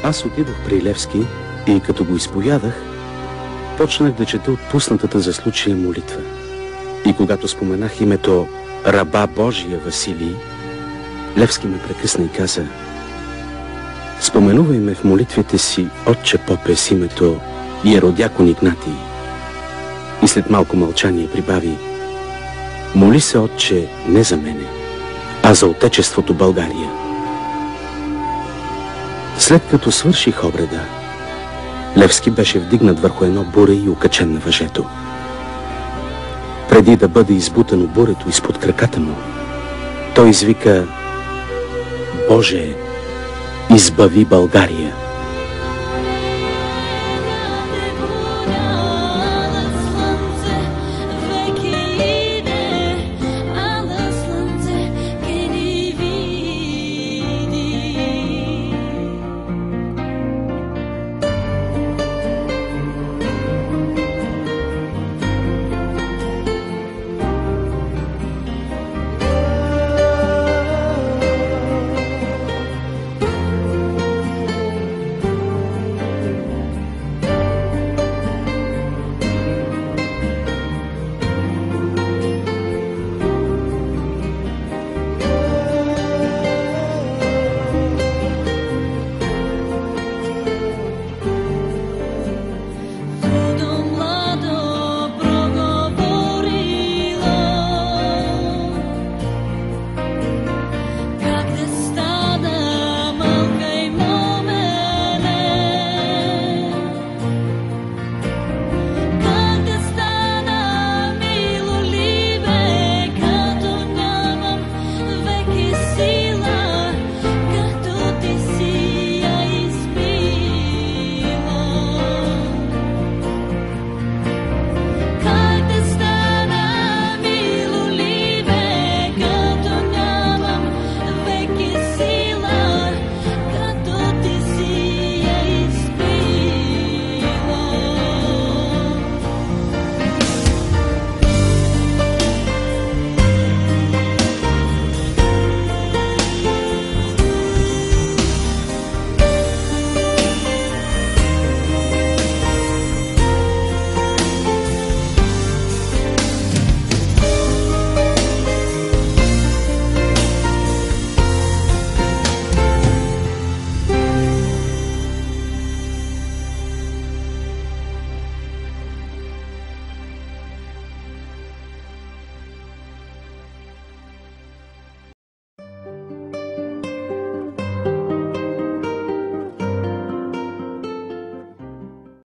Аз отидох при Левски и като го изповядах, почнах да чета отпуснатата за случая молитва. И когато споменах името раба Божия Василий, Левски ме прекъсна и каза: споменувай ме в молитвите си, отче попе, с името Иеродякон Игнатий. И след малко мълчание прибави: моли се, отче, не за мене, а за отечеството България. След като свърших обреда, Левски беше вдигнат върху едно буре и окачен на въжето. Преди да бъде избутано бурето изпод краката му, той извика: Боже, избави България!